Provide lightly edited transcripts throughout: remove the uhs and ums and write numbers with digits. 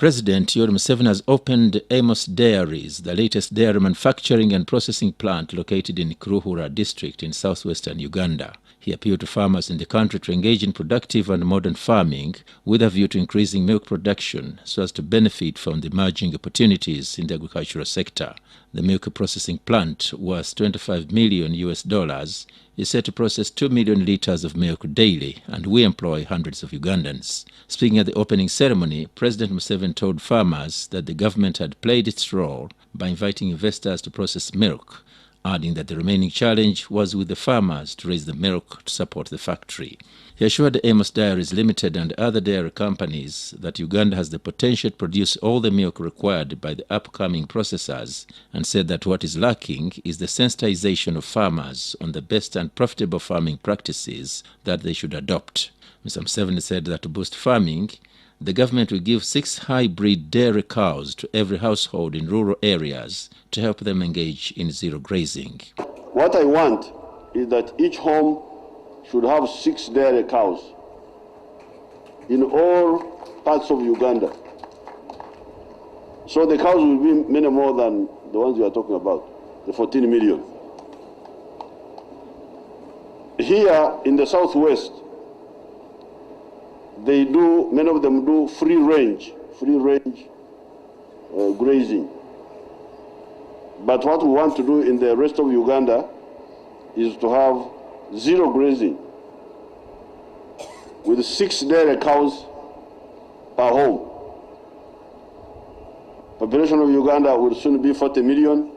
President Yoweri Museveni has opened Amos Dairies, the latest dairy manufacturing and processing plant located in Kiruhuura district in South Western Uganda. He appealed to farmers in the country to engage in productive and modern farming with a view to increasing milk production so as to benefit from the emerging opportunities in the agricultural sector. The milk processing plant, worth $25 million, is set to process 2 million litres of milk daily and will employ hundreds of Ugandans. Speaking at the opening ceremony, President Museveni told farmers that the government had played its role by inviting investors to process milk, adding that the remaining challenge was with the farmers to raise the milk to support the factory. He assured Amos Dairies Limited and other dairy companies that Uganda has the potential to produce all the milk required by the upcoming processors, and said that what is lacking is the sensitization of farmers on the best and profitable farming practices that they should adopt. Mr. Museveni said that to boost farming, the government will give 6 hybrid dairy cows to every household in rural areas to help them engage in zero grazing. What I want is that each home should have 6 dairy cows in all parts of Uganda. So the cows will be many more than the ones you are talking about, the 14 million. Here in the Southwest, many of them do free range grazing. But what we want to do in the rest of Uganda is to have zero grazing with 6 dairy cows per home. Population of Uganda will soon be 40 million.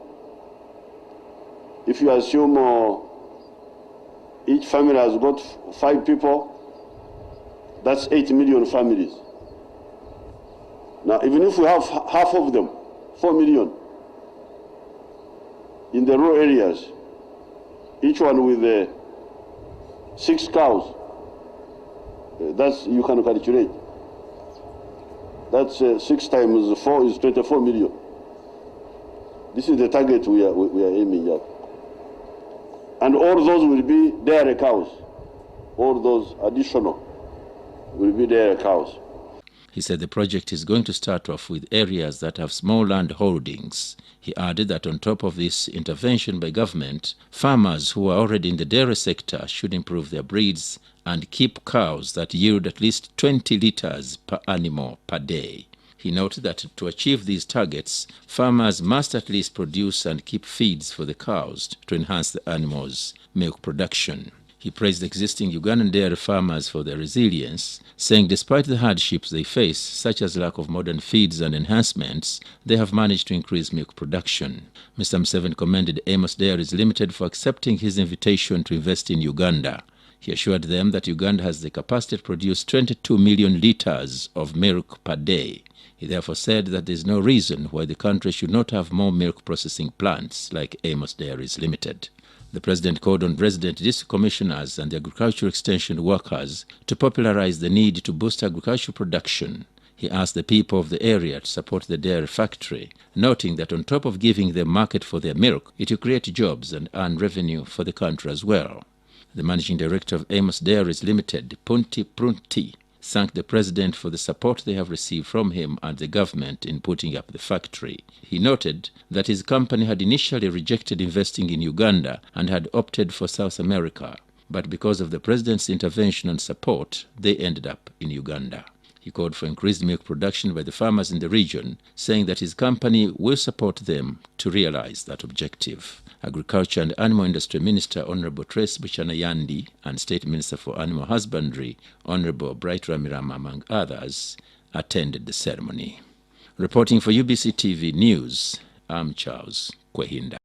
If you assume each family has got 5 people, that's 8 million families. Now, even if we have half of them, 4 million, in the rural areas, each one with 6 cows, that's, you can calculate. That's 6 times 4 is 24 million. This is the target we are aiming at. And all those will be dairy cows. All those additional will be dairy cows. He said the project is going to start off with areas that have small land holdings. He added that on top of this intervention by government, farmers who are already in the dairy sector should improve their breeds and keep cows that yield at least 20 litres per animal per day. He noted that to achieve these targets, farmers must at least produce and keep feeds for the cows to enhance the animals' milk production. He praised existing Ugandan dairy farmers for their resilience, saying despite the hardships they face, such as lack of modern feeds and enhancements, they have managed to increase milk production. Mr. Museveni commended Amos Dairies Limited for accepting his invitation to invest in Uganda. He assured them that Uganda has the capacity to produce 22 million litres of milk per day. He therefore said that there is no reason why the country should not have more milk processing plants like Amos Dairies Limited. The President called on resident district commissioners and the agricultural extension workers to popularize the need to boost agricultural production. He asked the people of the area to support the dairy factory, noting that on top of giving them market for their milk, it will create jobs and earn revenue for the country as well. The managing director of Amos Dairies Limited, Punti Prunti, thanked the president for the support they have received from him and the government in putting up the factory. He noted that his company had initially rejected investing in Uganda and had opted for South America, but because of the president's intervention and support, they ended up in Uganda. He called for increased milk production by the farmers in the region, saying that his company will support them to realize that objective. Agriculture and Animal Industry Minister Honorable Trace Buchanayandi and State Minister for Animal Husbandry Honorable Bright Ramirama, among others, attended the ceremony. Reporting for UBC TV News, I'm Charles Kwehinda.